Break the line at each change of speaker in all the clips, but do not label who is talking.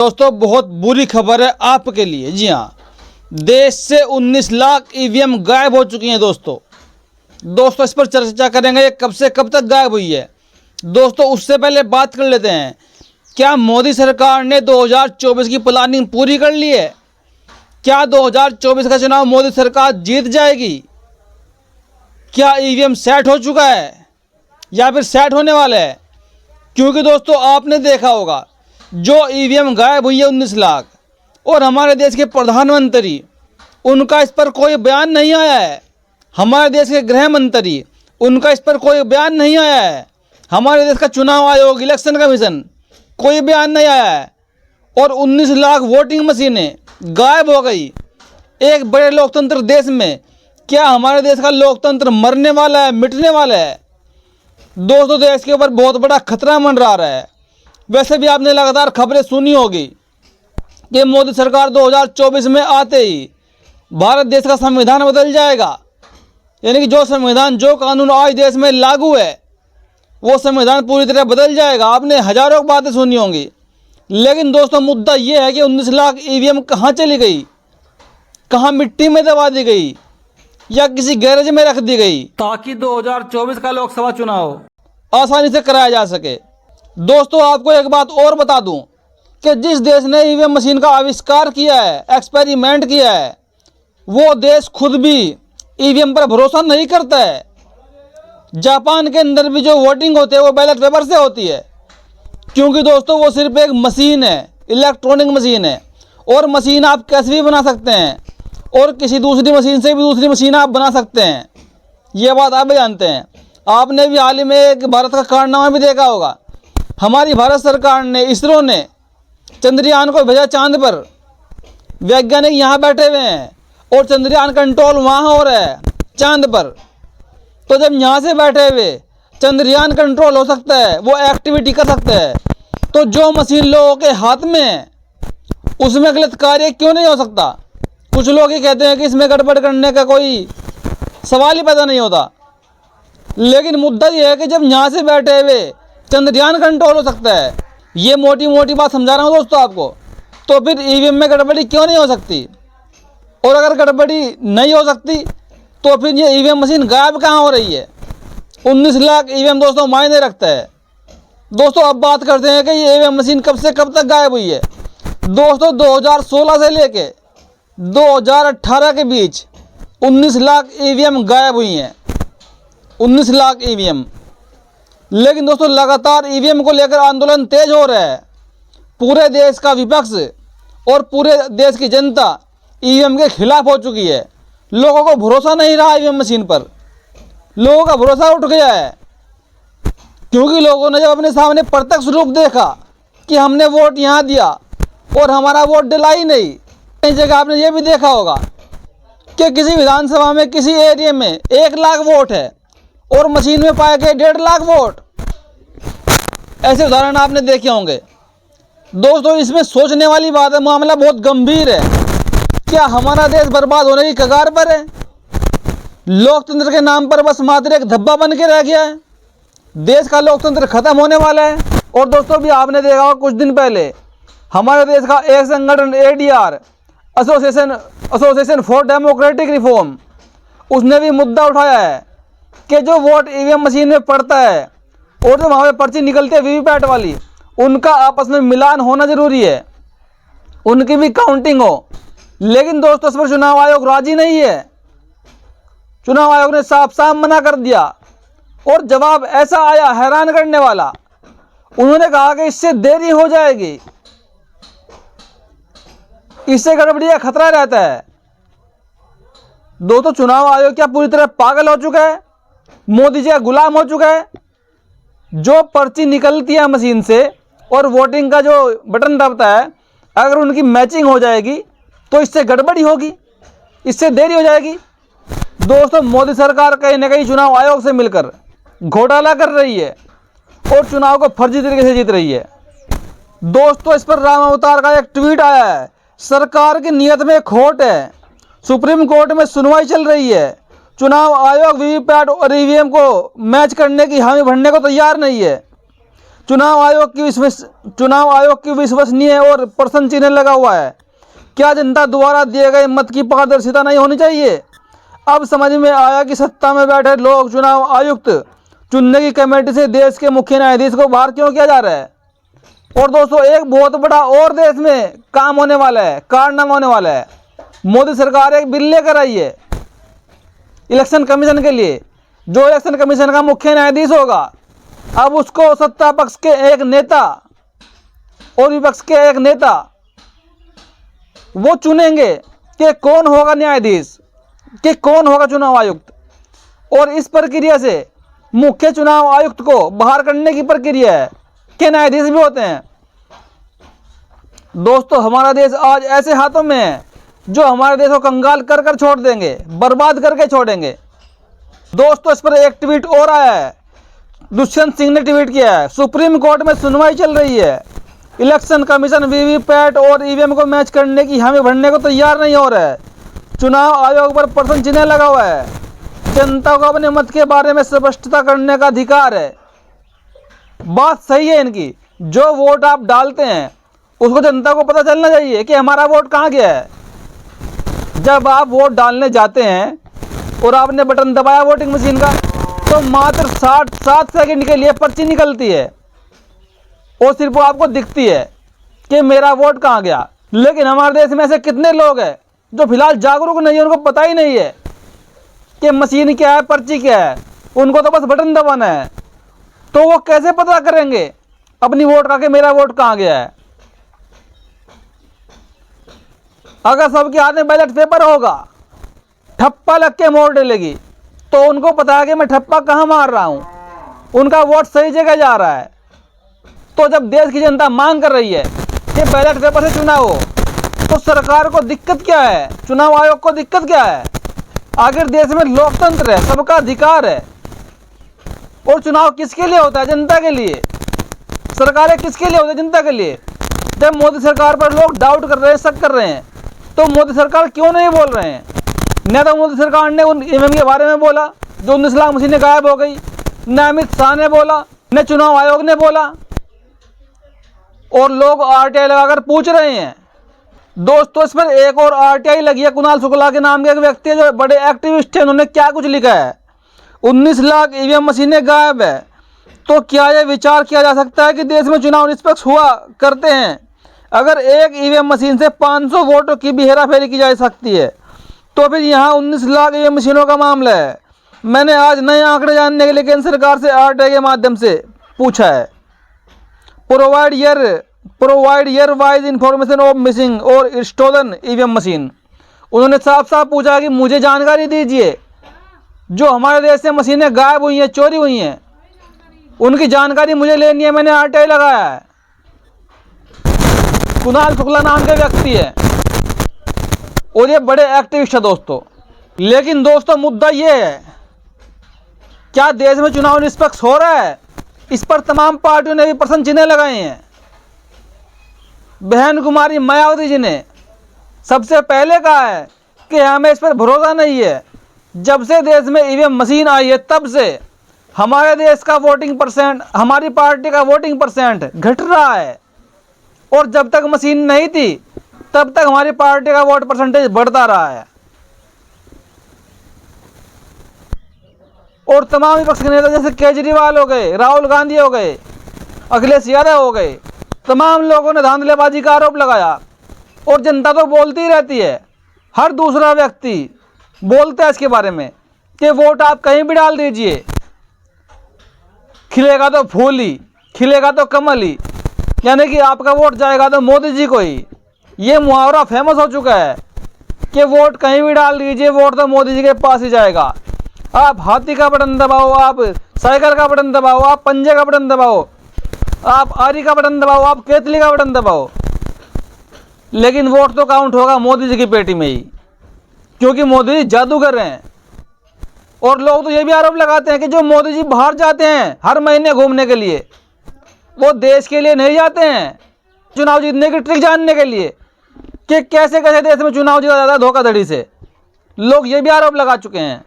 दोस्तों बहुत बुरी खबर है आपके लिए। जी हाँ, देश से 19 लाख ईवीएम गायब हो चुकी हैं। दोस्तों इस पर चर्चा करेंगे, ये कब से कब तक गायब हुई है। दोस्तों उससे पहले बात कर लेते हैं, क्या मोदी सरकार ने 2024 की प्लानिंग पूरी कर ली है? क्या 2024 का चुनाव मोदी सरकार जीत जाएगी? क्या ईवीएम सेट हो चुका है या फिर सेट होने वाला है? क्योंकि दोस्तों आपने देखा होगा, जो ईवीएम गायब हुई है 19 लाख, और हमारे देश के प्रधानमंत्री, उनका इस पर कोई बयान नहीं आया है। हमारे देश के गृह मंत्री, उनका इस पर कोई बयान नहीं आया है। हमारे देश का चुनाव आयोग, इलेक्शन कमीशन, कोई बयान नहीं आया है। और 19 लाख वोटिंग मशीनें गायब हो गई एक बड़े लोकतंत्र देश में। क्या हमारे देश का लोकतंत्र मरने वाला है, मिटने वाला है? दोस्तों देश के ऊपर बहुत बड़ा खतरा मंडरा रहा है। वैसे भी आपने लगातार खबरें सुनी होगी कि मोदी सरकार 2024 में आते ही भारत देश का संविधान बदल जाएगा। यानी कि जो संविधान, जो कानून आज देश में लागू है, वो संविधान पूरी तरह बदल जाएगा। आपने हजारों बातें सुनी होंगी, लेकिन दोस्तों मुद्दा ये है कि 19 लाख ईवीएम कहाँ चली गई, कहाँ मिट्टी में दबा दी गई या किसी गैरेज में रख दी गई, ताकि 2024 का लोकसभा चुनाव आसानी से कराया जा सके। दोस्तों आपको एक बात और बता दूं कि जिस देश ने ईवीएम मशीन का आविष्कार किया है, एक्सपेरिमेंट किया है, वो देश खुद भी ईवीएम पर भरोसा नहीं करता है। जापान के अंदर भी जो वोटिंग होती है वो बैलेट पेपर से होती है, क्योंकि दोस्तों वो सिर्फ एक मशीन है, इलेक्ट्रॉनिक मशीन है। और मशीन आप कैसे भी बना सकते हैं, और किसी दूसरी मशीन से भी दूसरी मशीन आप बना सकते हैं। ये बात आप भी जानते हैं। आपने भी हाल ही में एक भारत का कारनामा भी देखा होगा। हमारी भारत सरकार ने, इसरो ने चंद्रयान को भेजा चांद पर। वैज्ञानिक यहाँ बैठे हुए हैं और चंद्रयान कंट्रोल वहाँ हो रहा है चांद पर। तो जब यहाँ से बैठे हुए चंद्रयान कंट्रोल हो सकता है, वो एक्टिविटी कर सकता है, तो जो मशीन लोगों के हाथ में है उसमें गलत कार्य क्यों नहीं हो सकता? कुछ लोग ही कहते हैं कि इसमें गड़बड़ करने का कोई सवाल ही पैदा नहीं होता। लेकिन मुद्दा ये है कि जब यहाँ से बैठे हुए चंद्रयान कंट्रोल हो सकता है, ये मोटी मोटी बात समझा रहा हूँ दोस्तों आपको, तो फिर ईवीएम में गड़बड़ी क्यों नहीं हो सकती? और अगर गड़बड़ी नहीं हो सकती तो फिर ये ईवीएम मशीन गायब कहाँ हो रही है? 19 लाख ईवीएम दोस्तों मायने रखता है। दोस्तों अब बात करते हैं कि ये ईवीएम मशीन कब से कब तक गायब हुई है। दोस्तों 2016 से लेके 2018 के बीच 19 लाख ईवीएम गायब हुई हैं, 19 लाख ईवीएम। लेकिन दोस्तों लगातार ईवीएम को लेकर आंदोलन तेज हो रहा है। पूरे देश का विपक्ष और पूरे देश की जनता ईवीएम के खिलाफ हो चुकी है। लोगों को भरोसा नहीं रहा ईवीएम मशीन पर, लोगों का भरोसा उठ गया है, क्योंकि लोगों ने जब अपने सामने प्रत्यक्ष रूप देखा कि हमने वोट यहाँ दिया और हमारा वोट डला ही नहीं। कई जगह आपने ये भी देखा होगा कि किसी विधानसभा में, किसी एरिया में 1 लाख वोट है और मशीन में पाए गए 1.5 लाख वोट। ऐसे उदाहरण आपने देखे होंगे। दोस्तों इसमें सोचने वाली बात है, मामला बहुत गंभीर है। क्या हमारा देश बर्बाद होने की कगार पर है? लोकतंत्र के नाम पर बस मात्र एक धब्बा बन के रह गया है। देश का लोकतंत्र खत्म होने वाला है। और दोस्तों भी आपने देखा होगा, कुछ दिन पहले हमारे देश का एक संगठन ADR, association for democratic reform, उसने भी मुद्दा उठाया है कि जो वोट ईवीएम मशीन में पड़ता है और जो वहाँ पे पर्ची निकलती है वीवीपैट वाली, उनका आपस में मिलान होना जरूरी है, उनकी भी काउंटिंग हो। लेकिन दोस्तों इस पर चुनाव आयोग राजी नहीं है। चुनाव आयोग ने साफ साफ मना कर दिया और जवाब ऐसा आया हैरान करने वाला। उन्होंने कहा कि इससे देरी हो जाएगी, इससे गड़बड़ी का खतरा रहता है। दोस्तों चुनाव आयोग क्या पूरी तरह पागल हो चुका है, मोदी जी का गुलाम हो चुका है? जो पर्ची निकलती है मशीन से और वोटिंग का जो बटन दबता है, अगर उनकी मैचिंग हो जाएगी तो इससे गड़बड़ी होगी, इससे देरी हो जाएगी। दोस्तों मोदी सरकार कहीं ना कहीं चुनाव आयोग से मिलकर घोटाला कर रही है और चुनाव को फर्जी तरीके से जीत रही है। दोस्तों इस पर राम अवतार का एक ट्वीट आया है, सरकार की नीयत में खोट है, सुप्रीम कोर्ट में सुनवाई चल रही है, चुनाव आयोग वीवीपैट और ईवीएम को मैच करने की हामी भरने को तैयार नहीं है। चुनाव आयोग की विश्वसनीय और प्रश्न चिन्ह लगा हुआ है। क्या जनता द्वारा दिए गए मत की पारदर्शिता नहीं होनी चाहिए? अब समझ में आया कि सत्ता में बैठे लोग चुनाव आयुक्त चुनने की कमेटी से देश के मुख्य न्यायाधीश को बाहर क्यों किया जा रहा है। और दोस्तों, एक बहुत बड़ा और देश में काम होने वाला है, कारनामा होने वाला है। मोदी सरकार एक बिल लेकर आई है इलेक्शन कमीशन के लिए। जो इलेक्शन कमीशन का मुख्य न्यायाधीश होगा, अब उसको सत्ता पक्ष के एक नेता और विपक्ष के एक नेता वो चुनेंगे कि कौन होगा न्यायाधीश, कि कौन होगा चुनाव आयुक्त। और इस प्रक्रिया से मुख्य चुनाव आयुक्त को बाहर करने की प्रक्रिया है कि न्यायाधीश भी होते हैं। दोस्तों, हमारा देश आज ऐसे हाथों में है जो हमारे देश को कंगाल कर कर छोड़ देंगे, बर्बाद करके छोड़ेंगे। दोस्तों, इस पर एक ट्वीट और आया है। दुष्यंत सिंह ने ट्वीट किया है, सुप्रीम कोर्ट में सुनवाई चल रही है, इलेक्शन कमीशन वीवीपैट और ईवीएम को मैच करने की हामी भरने को तैयार नहीं हो रहा है। चुनाव आयोग पर प्रश्न चिन्ह लगा हुआ है। जनता को अपने मत के बारे में स्पष्टता करने का अधिकार है। बात सही है इनकी। जो वोट आप डालते हैं उसको जनता को पता चलना चाहिए कि हमारा वोट कहाँ गया है। जब आप वोट डालने जाते हैं और आपने बटन दबाया वोटिंग मशीन का, तो मात्र 7 सेकंड के लिए पर्ची निकलती है और सिर्फ वो आपको दिखती है कि मेरा वोट कहाँ गया। लेकिन हमारे देश में ऐसे कितने लोग हैं जो फिलहाल जागरूक नहीं है, उनको पता ही नहीं है कि मशीन क्या है, पर्ची क्या है। उनको तो बस बटन दबाना है। तो वो कैसे पता करेंगे अपनी वोट का कि मेरा वोट कहाँ गया है। अगर सबके हाथ में बैलेट पेपर होगा, ठप्पा लग के मोड़ डलेगी, तो उनको पता है कि मैं ठप्पा कहाँ मार रहा हूँ, उनका वोट सही जगह जा रहा है। तो जब देश की जनता मांग कर रही है कि बैलेट पेपर से चुनाव हो, तो सरकार को दिक्कत क्या है, चुनाव आयोग को दिक्कत क्या है? आखिर देश में लोकतंत्र है, सबका अधिकार है। और चुनाव किसके लिए होता है? जनता के लिए। सरकारें किसके लिए होती है? जनता के लिए। जब मोदी सरकार पर लोग डाउट कर रहे हैं, शक कर रहे हैं, तो मोदी सरकार क्यों नहीं बोल रहे हैं? न तो मोदी सरकार ने उन ईवीएम के बारे में बोला जो 19 लाख मशीनें गायब हो गई, न अमित शाह ने बोला, न चुनाव आयोग ने बोला, और लोग आरटीआई लगाकर पूछ रहे हैं। दोस्तों, इस पर एक और आरटीआई लगी है। कुणाल शुक्ला के नाम के एक व्यक्ति है जो बड़े एक्टिविस्ट हैं। उन्होंने क्या कुछ लिखा है, 19 लाख ईवीएम मशीनें गायब है। तो क्या यह विचार किया जा सकता है कि देश में चुनाव निष्पक्ष हुआ करते हैं? अगर एक ईवीएम मशीन से 500 वोटों की भी हेराफेरी की जा सकती है, तो फिर यहाँ 19 लाख ईवीएम मशीनों का मामला है। मैंने आज नए आंकड़े जानने के लिए केंद्र सरकार से आरटीआई के माध्यम से पूछा है। Provide year wise information of missing और स्टोलन ईवीएम मशीन। उन्होंने साफ साफ पूछा कि मुझे जानकारी दीजिए जो हमारे देश से मशीनें गायब हुई हैं, चोरी हुई हैं, उनकी जानकारी मुझे लेनी है। मैंने आरटीआई लगाया है। कुणाल शुक्ला नाम के व्यक्ति है और ये बड़े एक्टिविस्ट है दोस्तों। लेकिन दोस्तों, मुद्दा ये है, क्या देश में चुनाव निष्पक्ष हो रहा है? इस पर तमाम पार्टियों ने भी प्रश्न चिन्ह लगाए हैं। बहन कुमारी मायावती जी ने सबसे पहले कहा है कि हमें इस पर भरोसा नहीं है। जब से देश में ईवीएम मशीन आई है, तब से हमारे देश का वोटिंग परसेंट, हमारी पार्टी का वोटिंग परसेंट घट रहा है। और जब तक मशीन नहीं थी, तब तक हमारी पार्टी का वोट परसेंटेज बढ़ता रहा है। और तमाम विपक्ष के नेता जैसे केजरीवाल हो गए, राहुल गांधी हो गए, अखिलेश यादव हो गए, तमाम लोगों ने धांधलेबाजी का आरोप लगाया। और जनता तो बोलती ही रहती है, हर दूसरा व्यक्ति बोलता है इसके बारे में कि वोट आप कहीं भी डाल दीजिए, खिलेगा तो फूल ही, खिलेगा तो कमल ही, यानी कि आपका वोट जाएगा तो मोदी जी को ही। ये मुहावरा फेमस हो चुका है कि वोट कहीं भी डाल दीजिए, वोट तो मोदी जी के पास ही जाएगा। आप हाथी का बटन दबाओ, आप साइकिल का बटन दबाओ, आप पंजे का बटन दबाओ, आप आरी का बटन दबाओ, आप केतली का बटन दबाओ, लेकिन वोट तो काउंट होगा मोदी जी की पेटी में ही, क्योंकि मोदी जी जादूगर हैं। और लोग तो ये भी आरोप लगाते हैं कि जो मोदी जी बाहर जाते हैं हर महीने घूमने के लिए, वो देश के लिए नहीं जाते हैं, चुनाव जीतने की ट्रिक जानने के लिए कि कैसे कैसे देश में चुनाव जीता जाता है धोखाधड़ी से। लोग ये भी आरोप लगा चुके हैं।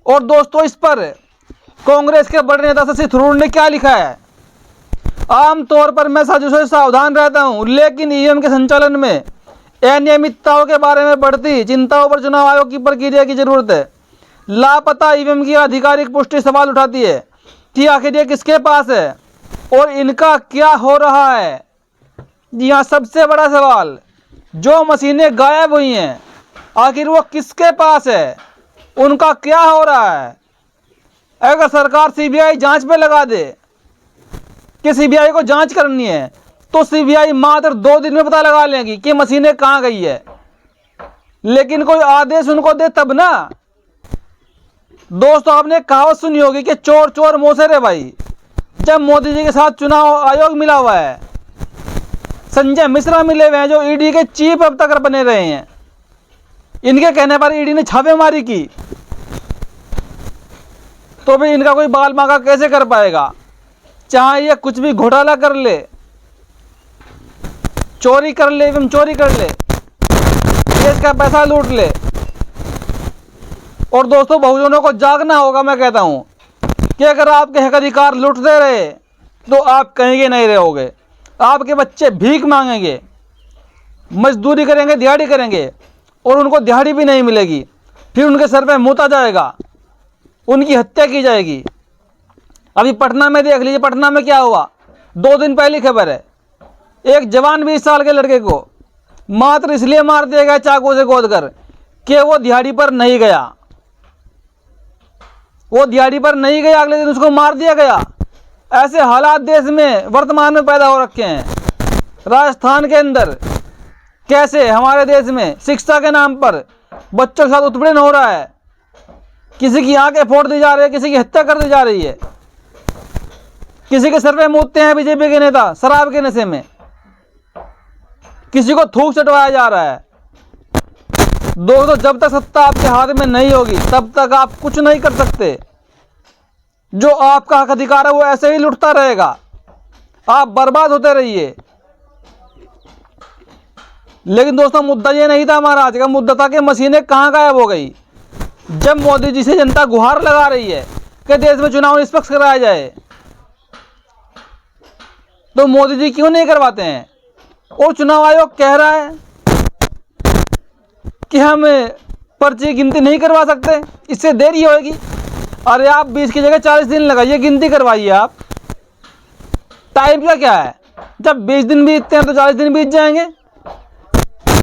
और दोस्तों इस पर कांग्रेस के बड़े नेता शशि थरूर ने क्या लिखा है। आमतौर पर मैं साजिशों से सावधान रहता हूं, लेकिन ईवीएम के संचालन में अनियमितताओं के बारे में बढ़ती चिंताओं पर चुनाव आयोग की प्रक्रिया की जरूरत है। लापता ईवीएम की आधिकारिक पुष्टि सवाल उठाती है कि आखिर ये किसके पास है और इनका क्या हो रहा है। यहाँ सबसे बड़ा सवाल, जो मशीनें गायब हुई हैं आखिर वो किसके पास है, उनका क्या हो रहा है। अगर सरकार सीबीआई जांच पे लगा दे कि सीबीआई को जांच करनी है, तो सीबीआई मात्र 2 दिन में पता लगा लेगी कि मशीनें कहां गई है। लेकिन कोई आदेश उनको दे तब ना। दोस्तों आपने कहावत सुनी होगी कि चोर चोर मुंह से रे भाई। जब मोदी जी के साथ चुनाव आयोग मिला हुआ है, संजय मिश्रा मिले हुए हैं जो ईडी के चीफ अब तक बने रहे हैं, इनके कहने पर ईडी ने छापेमारी की, तो भी इनका कोई बाल बांका कैसे कर पाएगा। चाहे ये कुछ भी घोटाला कर ले, चोरी कर ले, एवं चोरी कर ले, देश का पैसा लूट ले। और दोस्तों बहुजनों को जागना होगा। मैं कहता हूं कि अगर आपके हक अधिकार लूटते रहे तो आप कहीं नहीं रहोगे। आपके बच्चे भीख मांगेंगे, मजदूरी करेंगे, दिहाड़ी करेंगे और उनको दिहाड़ी भी नहीं मिलेगी। फिर उनके सर पे मूता जाएगा, उनकी हत्या की जाएगी। अभी पटना में देख लीजिए, पटना में क्या हुआ। 2 दिन पहले खबर है, एक जवान 20 साल के लड़के को मात्र इसलिए मार दिया गया चाकू से गोद कर कि वो दिहाड़ी पर नहीं गया। वो दिहाड़ी पर नहीं गया, अगले दिन उसको मार दिया गया। ऐसे हालात देश में वर्तमान में पैदा हो रखे हैं। राजस्थान के अंदर कैसे हमारे देश में शिक्षा के नाम पर बच्चों के साथ उत्पीड़न हो रहा है। किसी की आंखें फोड़ दी जा रही है, किसी की हत्या कर दी जा रही है, किसी के सर पे मूतते हैं बीजेपी के नेता शराब के नशे में, किसी को थूक चटवाया जा रहा है। दोस्तों जब तक सत्ता आपके हाथ में नहीं होगी तब तक आप कुछ नहीं कर सकते। जो आपका हक अधिकार है वो ऐसे ही लुटता रहेगा, आप बर्बाद होते रहिए। लेकिन दोस्तों मुद्दा ये नहीं था हमारा आज का। मुद्दा था कि मशीनें कहां गायब हो गई। जब मोदी जी से जनता गुहार लगा रही है कि देश में चुनाव निष्पक्ष कराया जाए, तो मोदी जी क्यों नहीं करवाते हैं। और चुनाव आयोग कह रहा है कि हम पर्ची गिनती नहीं करवा सकते, इससे देरी होगी। अरे आप 20 की जगह 40 दिन लगाइए, गिनती करवाइए। आप टाइम का क्या है, जब 20 दिन बीतते हैं तो 40 दिन बीत जाएंगे।